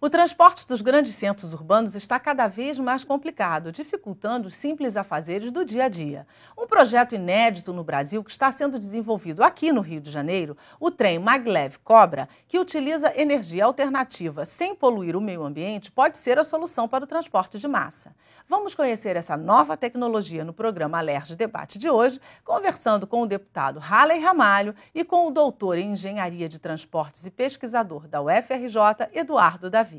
O transporte dos grandes centros urbanos está cada vez mais complicado, dificultando os simples afazeres do dia a dia. Um projeto inédito no Brasil que está sendo desenvolvido aqui no Rio de Janeiro, o trem Maglev Cobra, que utiliza energia alternativa sem poluir o meio ambiente, pode ser a solução para o transporte de massa. Vamos conhecer essa nova tecnologia no programa Alerj Debate de hoje, conversando com o deputado Halley Ramalho e com o doutor em Engenharia de Transportes e pesquisador da UFRJ, Eduardo Davi.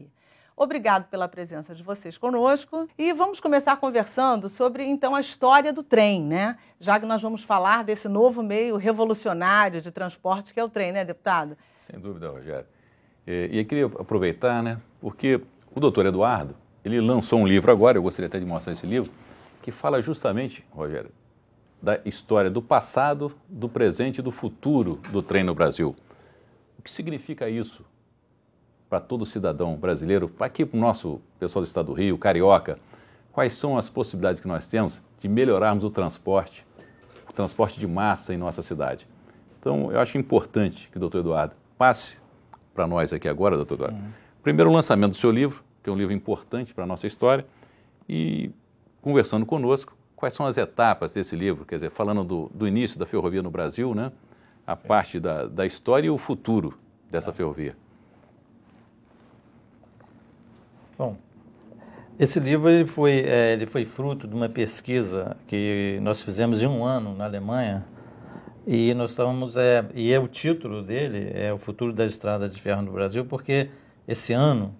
Obrigado pela presença de vocês conosco e vamos começar conversando sobre, então, a história do trem, né? Já que nós vamos falar desse novo meio revolucionário de transporte que é o trem, né, deputado? Sem dúvida, Rogério. E eu queria aproveitar, né, porque o doutor Eduardo, ele lançou um livro agora, eu gostaria até de mostrar esse livro, que fala justamente, Rogério, da história do passado, do presente e do futuro do trem no Brasil. O que significa isso para todo cidadão brasileiro, para aqui para o nosso pessoal do estado do Rio, carioca, quais são as possibilidades que nós temos de melhorarmos o transporte de massa em nossa cidade. Então, eu acho importante que o doutor Eduardo passe para nós aqui agora, doutor Eduardo. Primeiro, o lançamento do seu livro, que é um livro importante para a nossa história, e conversando conosco, quais são as etapas desse livro, quer dizer, falando do início da ferrovia no Brasil, né? A parte da história e o futuro dessa ferrovia. Bom, esse livro ele foi fruto de uma pesquisa que nós fizemos em um ano na Alemanha e nós estávamos, o título dele é O Futuro da Estrada de Ferro no Brasil, porque esse ano,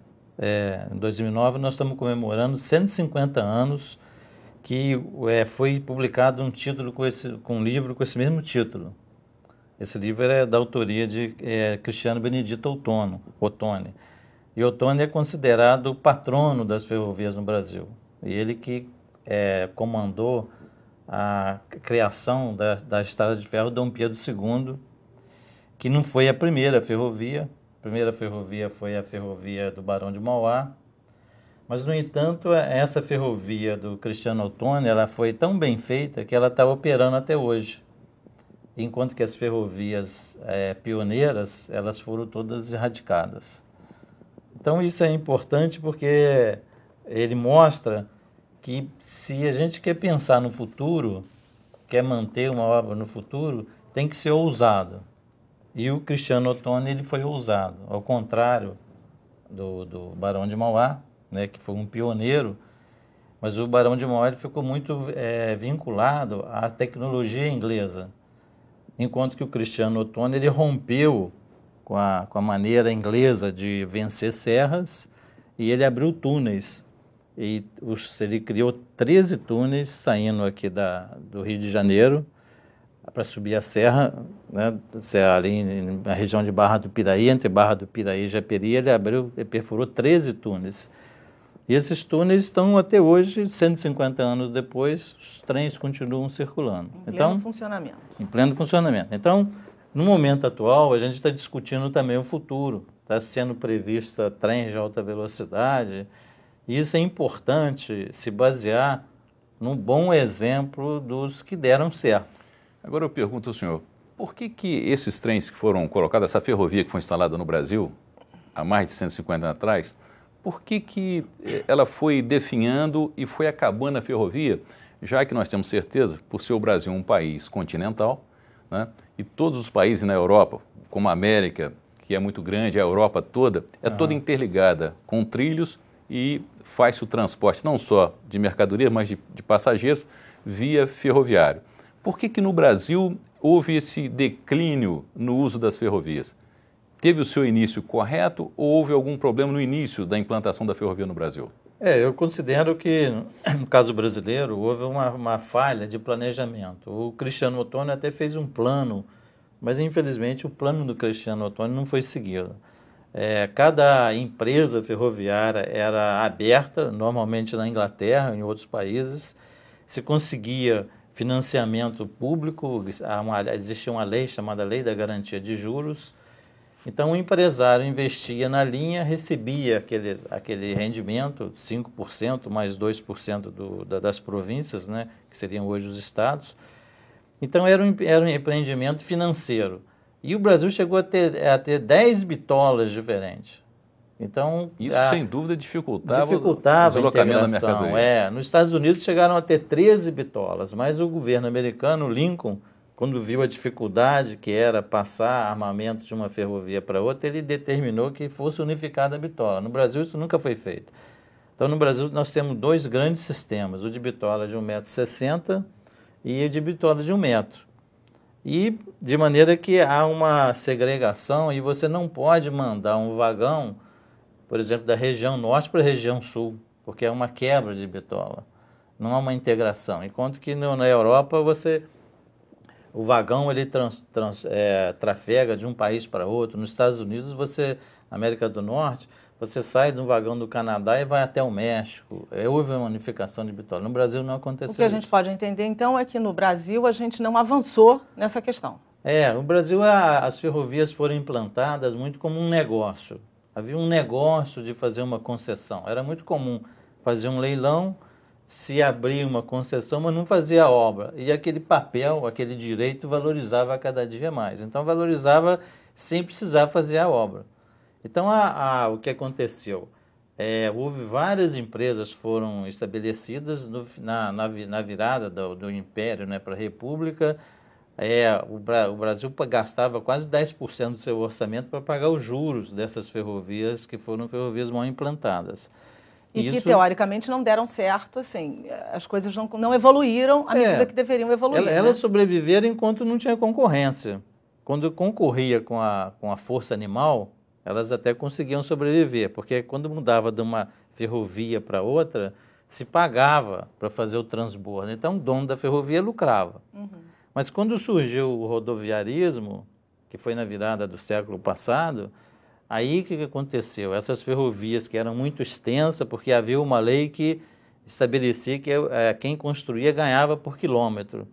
em 2009, nós estamos comemorando 150 anos que foi publicado um título com um livro com esse mesmo título. Esse livro é da autoria de Cristiano Benedito Ottoni. E Ottoni é considerado o patrono das ferrovias no Brasil. E ele que comandou a criação da Estrada de Ferro Dom Pedro II, que não foi a primeira ferrovia. A primeira ferrovia foi a ferrovia do Barão de Mauá. Mas, no entanto, essa ferrovia do Cristiano Ottoni, ela foi tão bem feita que ela está operando até hoje. Enquanto que as ferrovias pioneiras, elas foram todas erradicadas. Então, isso é importante porque ele mostra que se a gente quer pensar no futuro, quer manter uma obra no futuro, tem que ser ousado. E o Cristiano Ottoni, ele foi ousado, ao contrário do Barão de Mauá, né, que foi um pioneiro, mas o Barão de Mauá ele ficou muito vinculado à tecnologia inglesa, enquanto que o Cristiano Ottoni ele rompeu com a maneira inglesa de vencer serras, e ele abriu túneis. E ele criou 13 túneis saindo aqui do Rio de Janeiro para subir a serra, né, ali na região de Barra do Piraí, entre Barra do Piraí e Japeri, ele perfurou 13 túneis. E esses túneis estão até hoje, 150 anos depois, os trens continuam circulando. Em pleno funcionamento. Em pleno funcionamento. Então, no momento atual, a gente está discutindo também o futuro. Está sendo prevista trens de alta velocidade. E isso é importante se basear num bom exemplo dos que deram certo. Agora eu pergunto ao senhor, por que esses trens que foram colocados, essa ferrovia que foi instalada no Brasil, há mais de 150 anos atrás, por que ela foi definhando e foi acabando a ferrovia, já que nós temos certeza, por ser o Brasil um país continental, né? E todos os países na Europa, como a América, que é muito grande, a Europa toda, toda interligada com trilhos e faz-se o transporte não só de mercadoria, mas de passageiros via ferroviário. Por que no Brasil houve esse declínio no uso das ferrovias? Teve o seu início correto ou houve algum problema no início da implantação da ferrovia no Brasil? Eu considero que, no caso brasileiro, houve uma falha de planejamento. O Cristiano Ottoni até fez um plano, mas, infelizmente, o plano do Cristiano Ottoni não foi seguido. Cada empresa ferroviária era aberta, normalmente na Inglaterra, em outros países, se conseguia financiamento público, existia uma lei chamada Lei da Garantia de Juros. Então, o empresário investia na linha, recebia aquele rendimento, 5% mais 2% das províncias, né, que seriam hoje os estados. Então, era um empreendimento financeiro. E o Brasil chegou a ter 10 bitolas diferentes. Então, isso, sem dúvida, dificultava o deslocamento da mercadoria. Nos Estados Unidos chegaram a ter 13 bitolas, mas o governo americano, Lincoln, quando viu a dificuldade que era passar armamento de uma ferrovia para outra, ele determinou que fosse unificada a bitola. No Brasil isso nunca foi feito. Então no Brasil nós temos dois grandes sistemas, o de bitola de 1,60 m e o de bitola de 1 metro. E de maneira que há uma segregação e você não pode mandar um vagão, por exemplo, da região norte para a região sul, porque é uma quebra de bitola, não há uma integração. Enquanto que na Europa o vagão ele trafega de um país para outro. Nos Estados Unidos, América do Norte, você sai de um vagão do Canadá e vai até o México. Houve uma unificação de bitola. No Brasil não aconteceu isso. O que a gente pode entender, então, é que no Brasil a gente não avançou nessa questão. No Brasil as ferrovias foram implantadas muito como um negócio. Havia um negócio de fazer uma concessão. Era muito comum fazer um leilão, se abrir uma concessão, mas não fazia a obra. E aquele papel, aquele direito valorizava a cada dia mais. Então valorizava sem precisar fazer a obra. Então o que aconteceu? Houve várias empresas que foram estabelecidas na virada do Império, né, para a República. O Brasil gastava quase 10% do seu orçamento para pagar os juros dessas ferrovias, que foram ferrovias mal implantadas. E que, teoricamente, não deram certo, assim, as coisas não evoluíram à medida que deveriam evoluir. Elas sobreviveram enquanto não tinha concorrência. Quando concorria com a força animal, elas até conseguiam sobreviver, porque quando mudava de uma ferrovia para outra, se pagava para fazer o transbordo. Então, o dono da ferrovia lucrava. Uhum. Mas quando surgiu o rodoviarismo, que foi na virada do século passado, aí o que aconteceu? Essas ferrovias que eram muito extensas, porque havia uma lei que estabelecia que quem construía ganhava por quilômetro.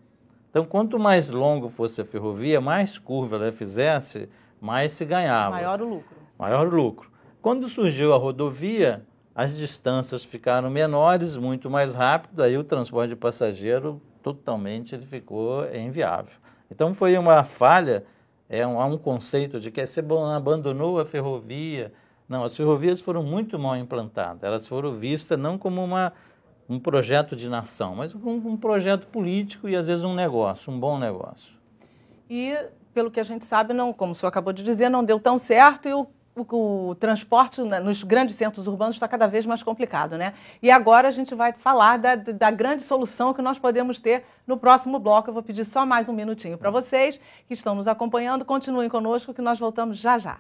Então, quanto mais longo fosse a ferrovia, mais curva ela fizesse, mais se ganhava. Maior o lucro. Maior o lucro. Quando surgiu a rodovia, as distâncias ficaram menores, muito mais rápido, aí o transporte de passageiro totalmente ele ficou inviável. Então, foi uma falha. Há um conceito de que você abandonou a ferrovia. Não, as ferrovias foram muito mal implantadas. Elas foram vistas não como um projeto de nação, mas como um projeto político e, às vezes, um negócio, um bom negócio. E, pelo que a gente sabe, como o senhor acabou de dizer, não deu tão certo e o transporte nos grandes centros urbanos está cada vez mais complicado, né? E agora a gente vai falar da grande solução que nós podemos ter no próximo bloco. Eu vou pedir só mais um minutinho para vocês que estão nos acompanhando. Continuem conosco que nós voltamos já já.